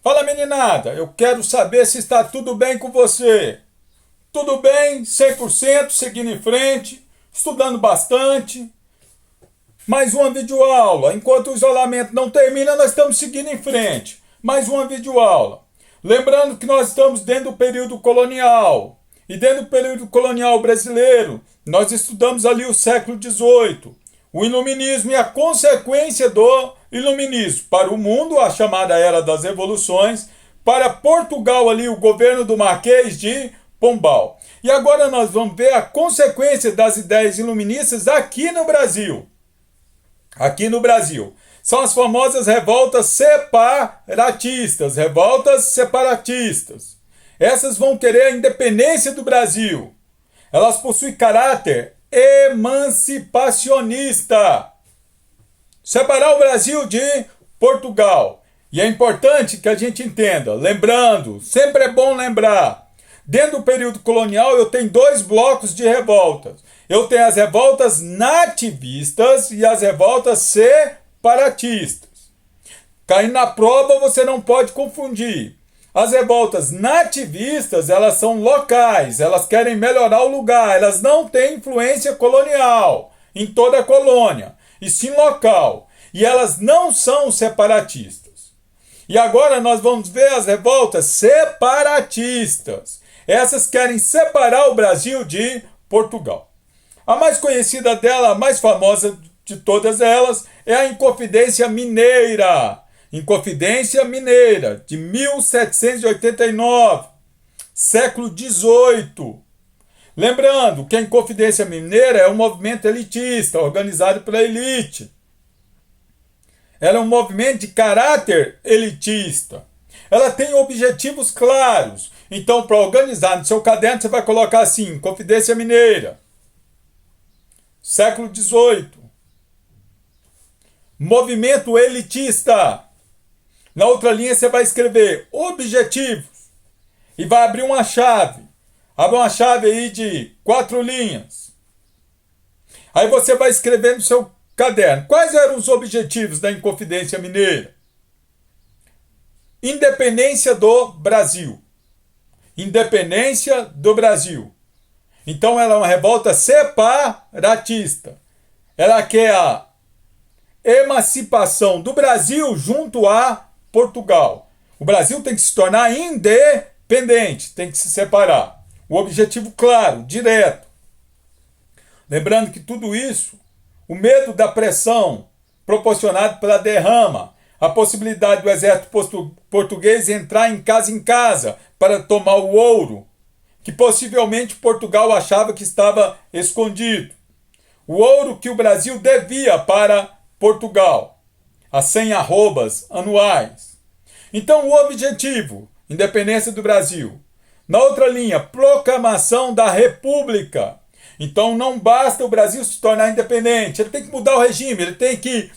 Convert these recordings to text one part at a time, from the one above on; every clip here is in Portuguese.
Fala meninada, eu quero saber se está tudo bem com você. Tudo bem, 100%, seguindo em frente, estudando bastante. Mais uma videoaula. Enquanto o isolamento não termina, nós estamos seguindo em frente. Mais uma videoaula. Lembrando que nós estamos dentro do período colonial. E dentro do período colonial brasileiro, nós estudamos ali o século XVIII. O iluminismo e a consequência do iluminismo. Para o mundo, a chamada Era das Revoluções. Para Portugal, ali, o governo do Marquês de Pombal. E agora nós vamos ver a consequência das ideias iluministas aqui no Brasil. Aqui no Brasil. São as famosas revoltas separatistas. Revoltas separatistas. Essas vão querer a independência do Brasil. Elas possuem caráter emancipacionista. Separar o Brasil de Portugal. E é importante que a gente entenda, lembrando, sempre é bom lembrar, dentro do período colonial eu tenho dois blocos de revoltas. Eu tenho as revoltas nativistas e as revoltas separatistas. Caindo na prova você não pode confundir. As revoltas nativistas, elas são locais, elas querem melhorar o lugar, elas não têm influência colonial em toda a colônia, e sim local. E elas não são separatistas. E agora nós vamos ver as revoltas separatistas. Essas querem separar o Brasil de Portugal. A mais conhecida dela, a mais famosa de todas elas, é a Inconfidência Mineira. Inconfidência Mineira, de 1789, século XVIII. Lembrando que a Inconfidência Mineira é um movimento elitista, organizado pela elite. Ela é um movimento de caráter elitista. Ela tem objetivos claros. Então, para organizar no seu caderno, você vai colocar assim, Inconfidência Mineira, século XVIII. Movimento elitista. Na outra linha você vai escrever objetivos e vai abrir uma chave. Abre uma chave aí de 4 linhas. Aí você vai escrever no seu caderno. Quais eram os objetivos da Inconfidência Mineira? Independência do Brasil. Independência do Brasil. Então ela é uma revolta separatista. Ela quer a emancipação do Brasil junto a Portugal. O Brasil tem que se tornar independente, tem que se separar. O objetivo claro, direto. Lembrando que tudo isso, o medo da pressão proporcionado pela derrama, a possibilidade do exército português entrar em casa para tomar o ouro, que possivelmente Portugal achava que estava escondido. O ouro que o Brasil devia para Portugal. As 100 arrobas anuais. Então, o objetivo, independência do Brasil. Na outra linha, proclamação da República. Então, não basta o Brasil se tornar independente, ele tem que mudar o regime, ele tem que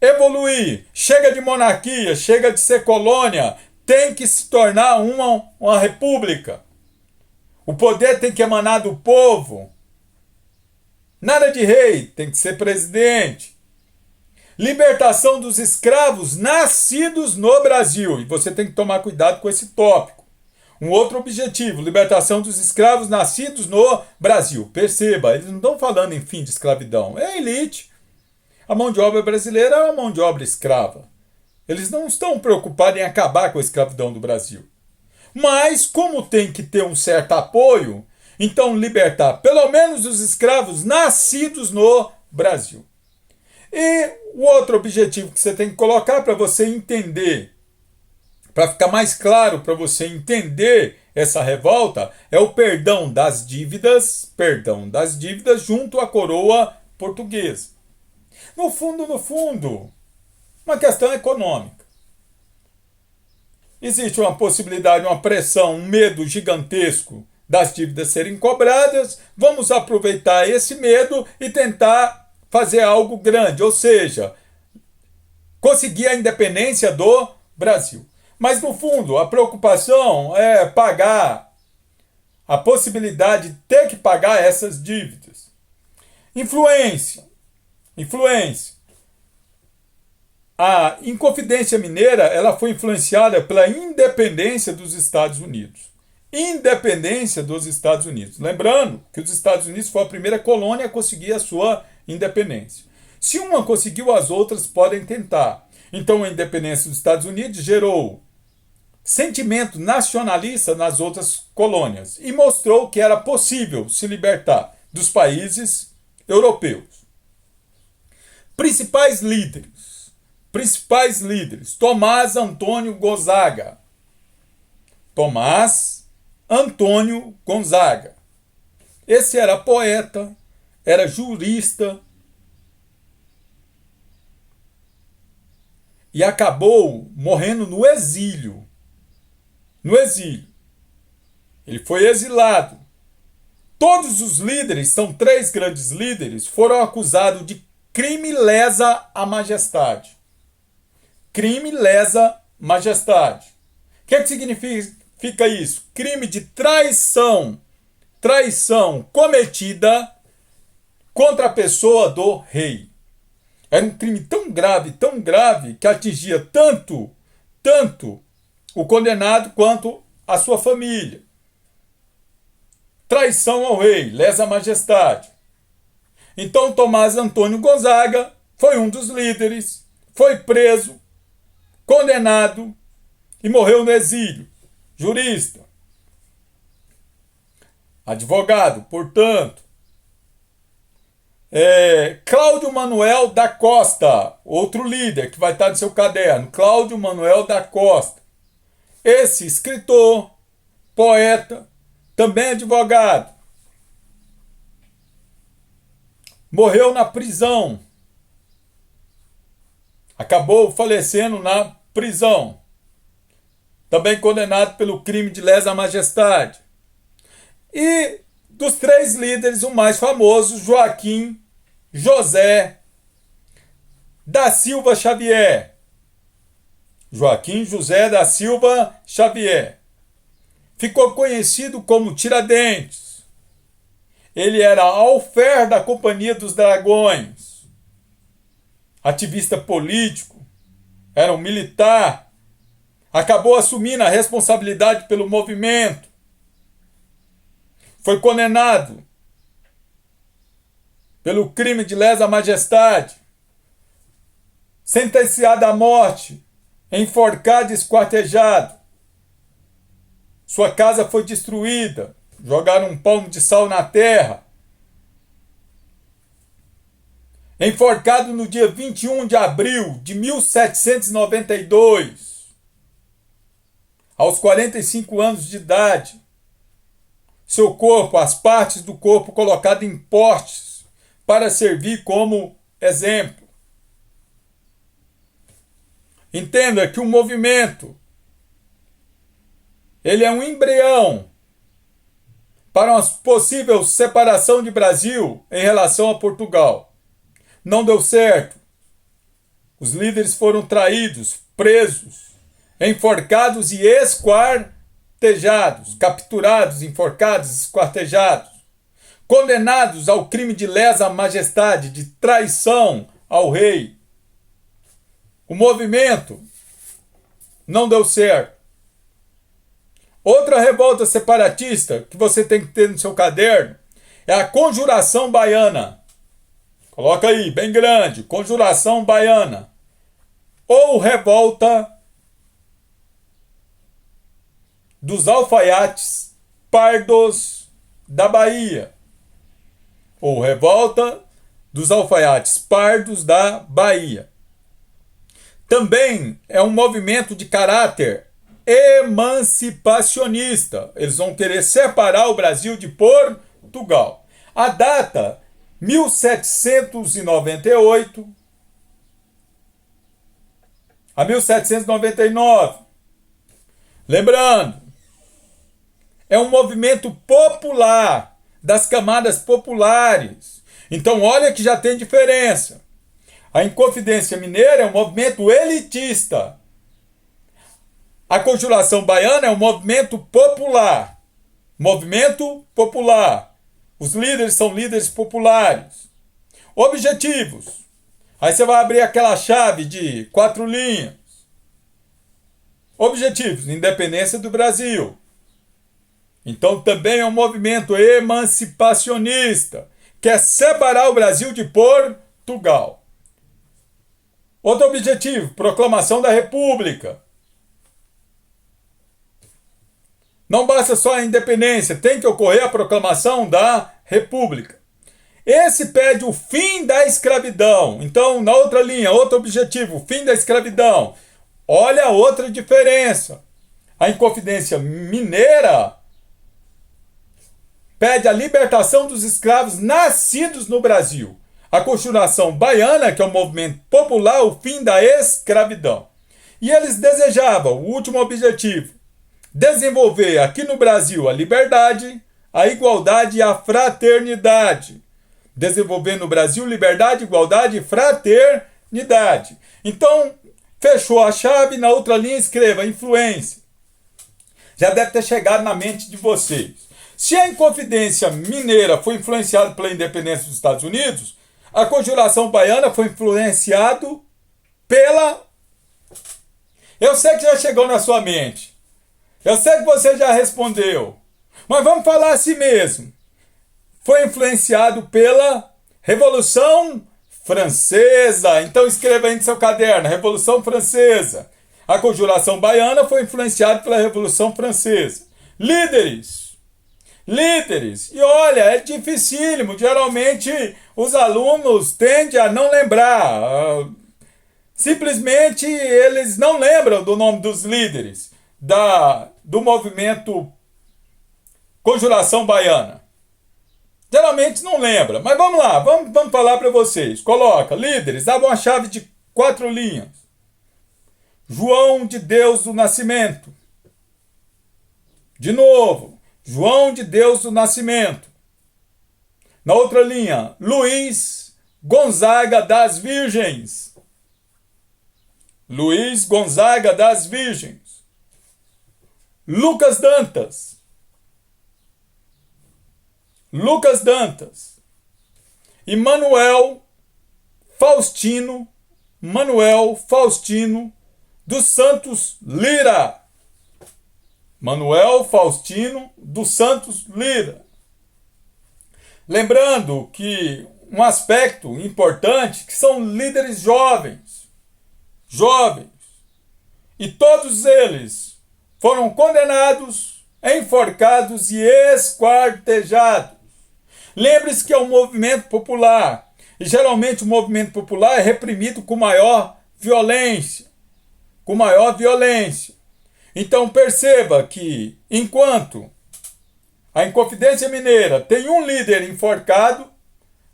evoluir. Chega de monarquia, chega de ser colônia, tem que se tornar uma república. O poder tem que emanar do povo. Nada de rei, tem que ser presidente. Libertação dos escravos nascidos no Brasil. E você tem que tomar cuidado com esse tópico. Um outro objetivo, libertação dos escravos nascidos no Brasil. Perceba, eles não estão falando em fim de escravidão. É a elite. A mão de obra brasileira é uma mão de obra escrava. Eles não estão preocupados em acabar com a escravidão do Brasil. Mas, como tem que ter um certo apoio, então libertar pelo menos os escravos nascidos no Brasil. E o outro objetivo que você tem que colocar para você entender, para ficar mais claro para você entender essa revolta, é o perdão das dívidas junto à coroa portuguesa. No fundo, uma questão econômica. Existe uma possibilidade, uma pressão, um medo gigantesco das dívidas serem cobradas. Vamos aproveitar esse medo e tentar fazer algo grande, ou seja, conseguir a independência do Brasil. Mas, no fundo, a preocupação é pagar, a possibilidade de ter que pagar essas dívidas. Influência. A Inconfidência Mineira ela foi influenciada pela independência dos Estados Unidos. Independência dos Estados Unidos. Lembrando que os Estados Unidos foi a primeira colônia a conseguir a sua independência. Se uma conseguiu, as outras podem tentar. Então a independência dos Estados Unidos gerou sentimento nacionalista nas outras colônias e mostrou que era possível se libertar dos países europeus. Principais líderes. Tomás Antônio Gonzaga. Tomás Antônio Gonzaga. Esse era poeta, era jurista e acabou morrendo no exílio. Ele foi exilado. Todos os líderes, são 3 grandes líderes, foram acusados de crime lesa à majestade. Crime lesa majestade. O que significa isso? Crime de traição. Traição cometida contra a pessoa do rei. Era um crime tão grave, que atingia tanto o condenado quanto a sua família. Traição ao rei, lesa majestade. Então Tomás Antônio Gonzaga foi um dos líderes, foi preso, condenado e morreu no exílio. Jurista. Advogado, portanto. Cláudio Manuel da Costa, outro líder que vai estar no seu caderno. Cláudio Manuel da Costa. Esse escritor, poeta, também advogado. Morreu na prisão. Acabou falecendo na prisão. Também condenado pelo crime de lesa majestade. E dos 3 líderes, o mais famoso, Joaquim José da Silva Xavier. Joaquim José da Silva Xavier. Ficou conhecido como Tiradentes. Ele era alfer da Companhia dos Dragões. Ativista político. Era um militar. Acabou assumindo a responsabilidade pelo movimento. Foi condenado pelo crime de lesa majestade. Sentenciado à morte, enforcado e esquartejado. Sua casa foi destruída. Jogaram um palmo de sal na terra. Enforcado no dia 21 de abril de 1792. Aos 45 anos de idade. Seu corpo, as partes do corpo colocado em postes para servir como exemplo. Entenda que o movimento ele é um embrião para uma possível separação de Brasil em relação a Portugal. Não deu certo. Os líderes foram traídos, presos, enforcados e esquartejados, capturados, enforcados, esquartejados, condenados ao crime de lesa majestade, de traição ao rei. O movimento não deu certo. Outra revolta separatista que você tem que ter no seu caderno é a Conjuração Baiana. Coloca aí, bem grande, Conjuração Baiana. Ou revolta dos alfaiates pardos da Bahia. Ou revolta dos alfaiates pardos da Bahia. Também é um movimento de caráter emancipacionista. Eles vão querer separar o Brasil de Portugal. A data 1798 a 1799. Lembrando, é um movimento popular, das camadas populares. Então olha que já tem diferença. A Inconfidência Mineira é um movimento elitista. A Conjuração Baiana é um movimento popular. Movimento popular. Os líderes são líderes populares. Objetivos: Aí você vai abrir aquela chave de 4 linhas. Objetivos: independência do Brasil. Então também é um movimento emancipacionista, quer separar o Brasil de Portugal. Outro objetivo: proclamação da República. Não basta só a independência, tem que ocorrer a proclamação da República. Esse pede o fim da escravidão. Então, na outra linha, outro objetivo: fim da escravidão. Olha a outra diferença. A Inconfidência Mineira pede a libertação dos escravos nascidos no Brasil. A Conjuração Baiana, que é um movimento popular, o fim da escravidão. E eles desejavam, o último objetivo, desenvolver aqui no Brasil a liberdade, a igualdade e a fraternidade. Desenvolver no Brasil liberdade, igualdade e fraternidade. Então, fechou a chave, na outra linha escreva influência. Já deve ter chegado na mente de vocês. Se a Inconfidência Mineira foi influenciada pela independência dos Estados Unidos, a Conjuração Baiana foi influenciada pela... Eu sei que já chegou na sua mente. Eu sei que você já respondeu. Mas vamos falar assim mesmo. Foi influenciado pela Revolução Francesa. Então escreva aí no seu caderno, Revolução Francesa. A Conjuração Baiana foi influenciada pela Revolução Francesa. Líderes. E olha, é dificílimo. Geralmente os alunos tendem a não lembrar. Simplesmente eles não lembram do nome dos líderes do movimento Conjuração Baiana. Geralmente não lembra, mas vamos lá, vamos falar para vocês. Coloca, líderes, dá uma chave de 4 linhas. João de Deus do Nascimento. De novo, João de Deus do Nascimento. Na outra linha, Luiz Gonzaga das Virgens. Luiz Gonzaga das Virgens. Lucas Dantas. E Manuel Faustino dos Santos Lira. Manuel Faustino dos Santos Lira. Lembrando que um aspecto importante que são líderes jovens. E todos eles foram condenados, enforcados e esquartejados. Lembre-se que é um movimento popular. E geralmente o movimento popular é reprimido com maior violência. Então perceba que enquanto a Inconfidência Mineira tem um líder enforcado,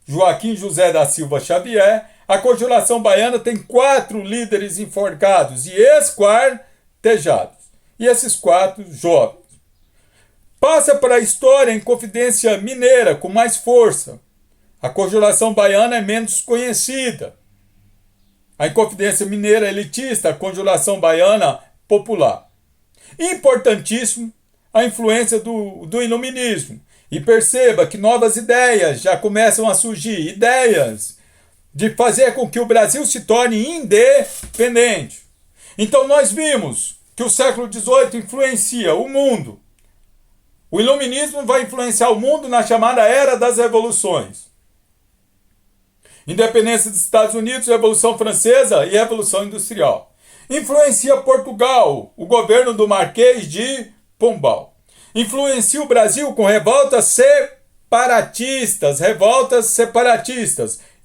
Joaquim José da Silva Xavier, a Conjuração Baiana tem 4 líderes enforcados e esquartejados. E esses 4 jovens. Passa para a história a Inconfidência Mineira com mais força. A Conjuração Baiana é menos conhecida. A Inconfidência Mineira elitista, a Conjuração Baiana popular. Importantíssimo a influência do iluminismo. E perceba que novas ideias já começam a surgir. Ideias de fazer com que o Brasil se torne independente. Então nós vimos que o século XVIII influencia o mundo. O iluminismo vai influenciar o mundo na chamada Era das Revoluções. Independência dos Estados Unidos, Revolução Francesa e Revolução Industrial. Influencia Portugal, o governo do Marquês de Pombal. Influencia o Brasil com revoltas separatistas,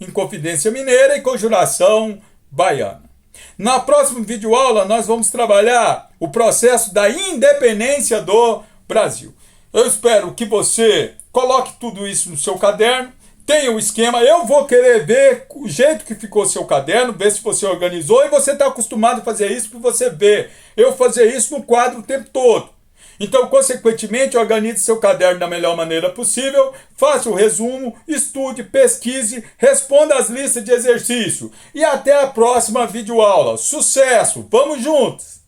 Inconfidência Mineira e Conjuração Baiana. Na próxima videoaula nós vamos trabalhar o processo da independência do Brasil. Eu espero que você coloque tudo isso no seu caderno, tenha o esquema. Eu vou querer ver o jeito que ficou seu caderno, ver se você organizou e você está acostumado a fazer isso para você ver. Eu fazer isso no quadro o tempo todo. Então, consequentemente, organize seu caderno da melhor maneira possível, faça o resumo, estude, pesquise, responda as listas de exercício. E até a próxima videoaula. Sucesso! Vamos juntos!